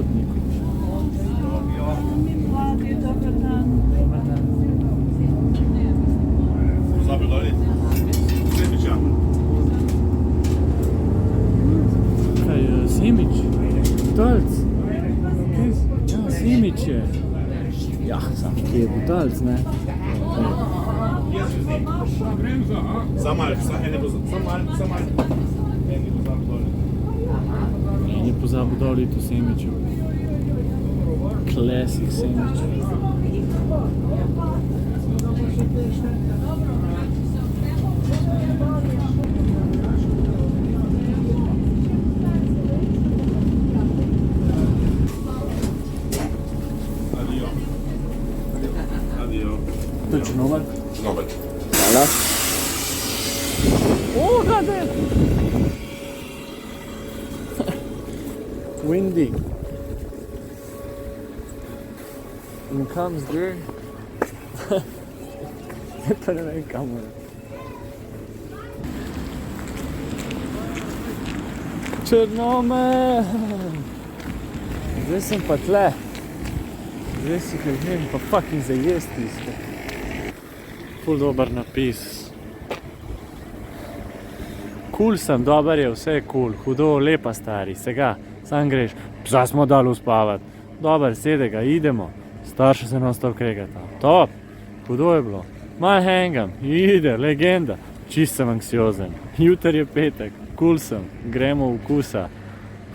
popotniku. Mladi, dobar dan. Dobar dan. Pozabil dolje? Semića. Kaj, Simić? Butalc? Ja, Simić je. Ja, sam kje je Butalc, ne? Samal. Eni pozabil dolje. En je pozabil dolje tu Simiću. Classic Simić. Adio. To je Črnomelj? Črnomelj. Hvala. O, da je! Windy. In kam zdaj? Zdaj pa ne vem kam. Črnomelj! Zdaj sem pa tle. Zdaj si kaj vem, pa fucking zajesti isto. Ful dober napis. Cool sem, dober je, vse je cool, hudo, lepa stari, sega, sam greš, psa smo dali uspavati. Dober, sedega, idemo. Starša se non-stop kregata. Top, hudo je bilo. Mal hangam, ide, legenda. Čist sem anksiozen. Jutr je petek, cool sem, gremo v kusa.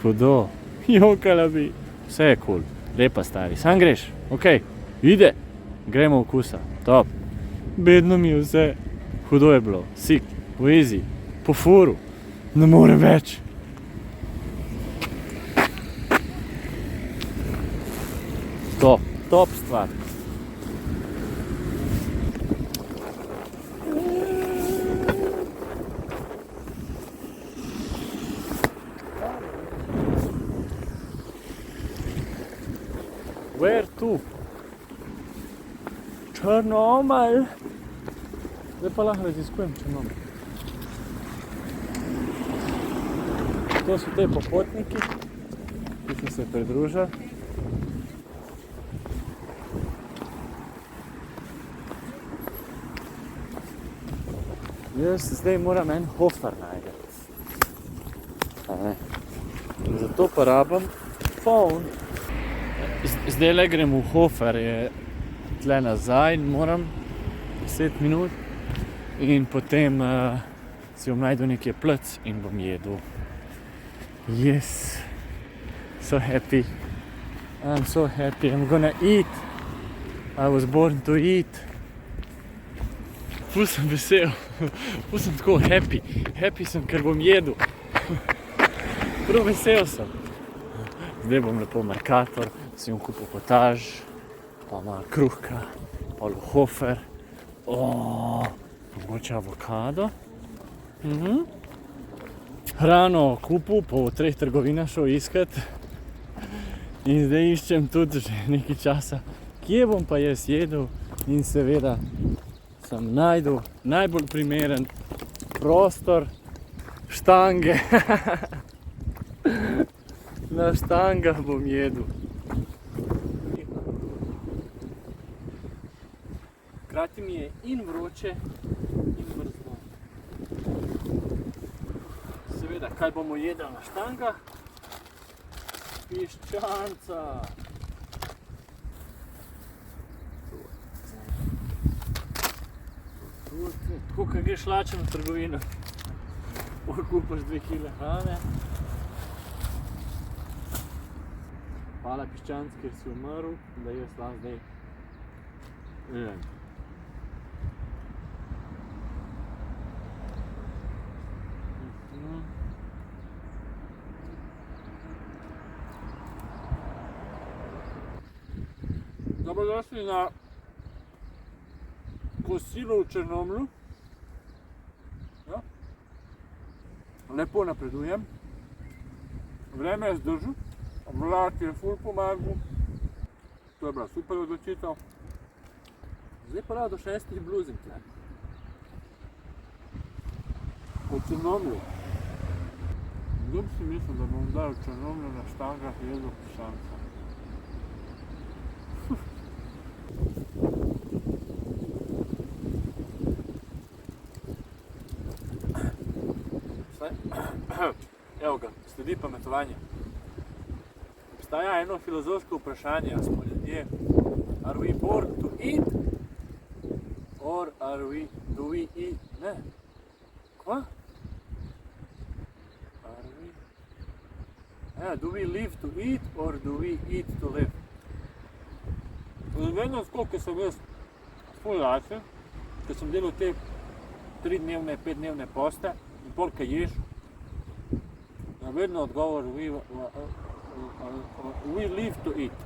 Hudo, jokala bi. Vse je cool, lepa stari, sam greš, okej, ide. Gremo v kusa, top. Bedno mi je vse. Hudo je bilo, sik, v easy, po furu. Ne morem več. Top stvar. Where to? Črnomelj. Zdaj pa lahko raziskujem Črnomelj. To so te popotniki, ki so se pridružili. Jaz zdaj moram en hofer najti. Zato pa rabim phone. Zdaj le grem v hofer, je tle nazaj in moram 10 minut in potem si bom najdel nekje plec in bom jedel. Yes, so happy. I'm so happy, I'm gonna eat. I was born to eat. Ful sem vesel, ful sem tako happy. Happy sem, ker bom jedel. Prav vesel sem. Zdaj bom lepo Mercator, si bom kupil potaž, pa malo kruhka, pa hofer. Mogoče avokado. Hrano kupil, po 3 trgovinah šel iskat. In zdaj iščem tudi že nekaj časa, kje bom pa jaz jedel in seveda sem najdel najbolj primeren prostor, štange. Na štangah bom jedel. Hkrati mi je in vroče, in mrzlo. Seveda, kaj bomo jedli na štangah? Piščanca. Tako, kad greš lačen v trgovino, kupaš 2 kile hrane. Hvala piščanc, ker si umrl, da jaz lahko zdaj jem. Dobrodošli na kosilo v Črnomlju. Ja. Lepo napredujem. Vreme je zdržal. Vlak je ful pomagal. To je bila super odločitev. Zdaj pa rado 6 bluzim tle. Po Črnomlju. Kdo bi si mislil, da bom dal v Črnomlju na štangah jedel piščanca? Evo ga, sledi pametovanje. Obstaja eno filozofsko vprašanje, a smo ljudje, are we born to eat? Or do we eat? Ne. Kva? Do we live to eat or do we eat to live? Vedno skoliko sem jaz ful lačen, ker sem delal te 3-dnevne, 5-dnevne poste in pol, kaj ješ, je vedno odgovor we live to eat.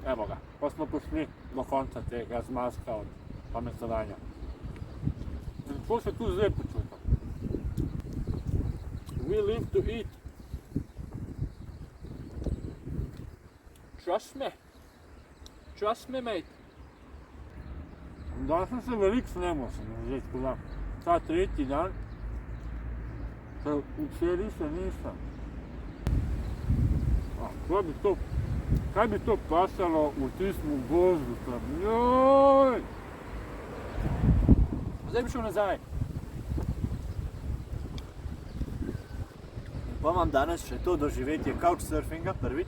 Evo ga, pa smo prišli do konca tega zmazka od pametovanja. In tako se tu zdaj počutam. We live to eat. Trust me, mate. Danes sem se veliko snemal, sem že povedal. Ta tretji dan, včeraj se nisem. Kaj bi to pasalo v tistem gozdu tam? Joj! Zdaj bi šel nazaj. Pa imam danes še to doživetje couchsurfinga prvič.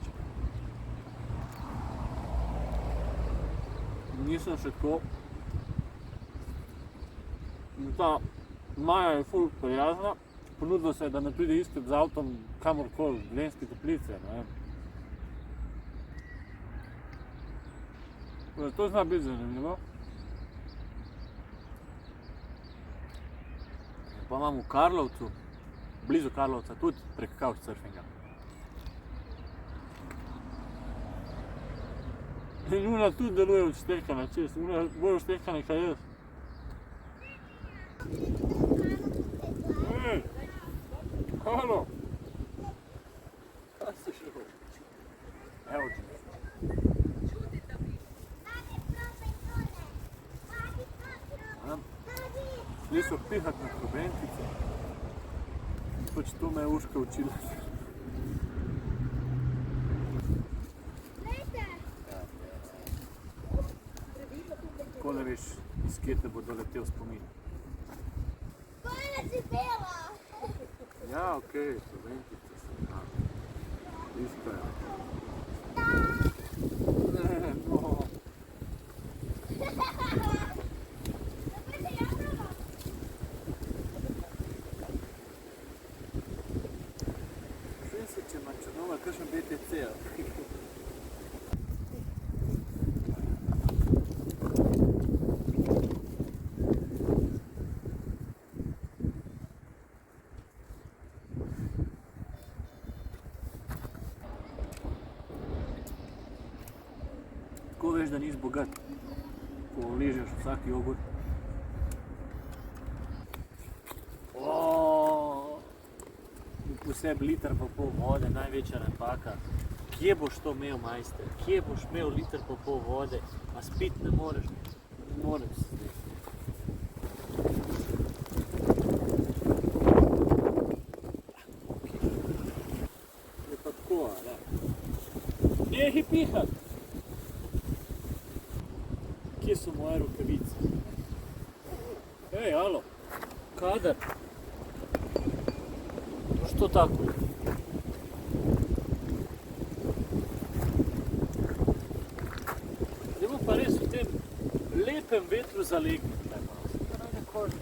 Nisem še tako. Ta Maja je ful prijazna. Ponudila se je, da me pride iskat z avtom kamorkoli, v Lenske Toplice, ne vem. To zna biti zanimivo. Pa imam v Karlovcu, blizu Karlovca, tudi prek couchsurfinga. In ona tudi deluje odštekana čez, ona bolj odštekana kaj jaz. Ej! Halo! Kaj se šel? Evo ti. Šli so pihat na trobentice. Pač to me je Uška učila. Tako ne veš, iz kje te bo doletel spomin. Koja si pela? Ja, okej, trobentice sem. Isto je. Ne, no. Če ima Črnomlj kakšen BTC. Tako veš, da nisi bogat, ko ležeš vsak jogurt. Vse liter pa pol vode, največja napaka. Kje boš to imel, majster? Kje boš imel liter pa pol vode? A spit ne moreš? Ne moreš se zdaj. Je pa tako, a ne? Nehi pihat! Kje so moje rokavice? Ej, alo! Kadar? Što tako je? Dajmo pa res v tem lepem vetru zalegniti. Daj ne koš.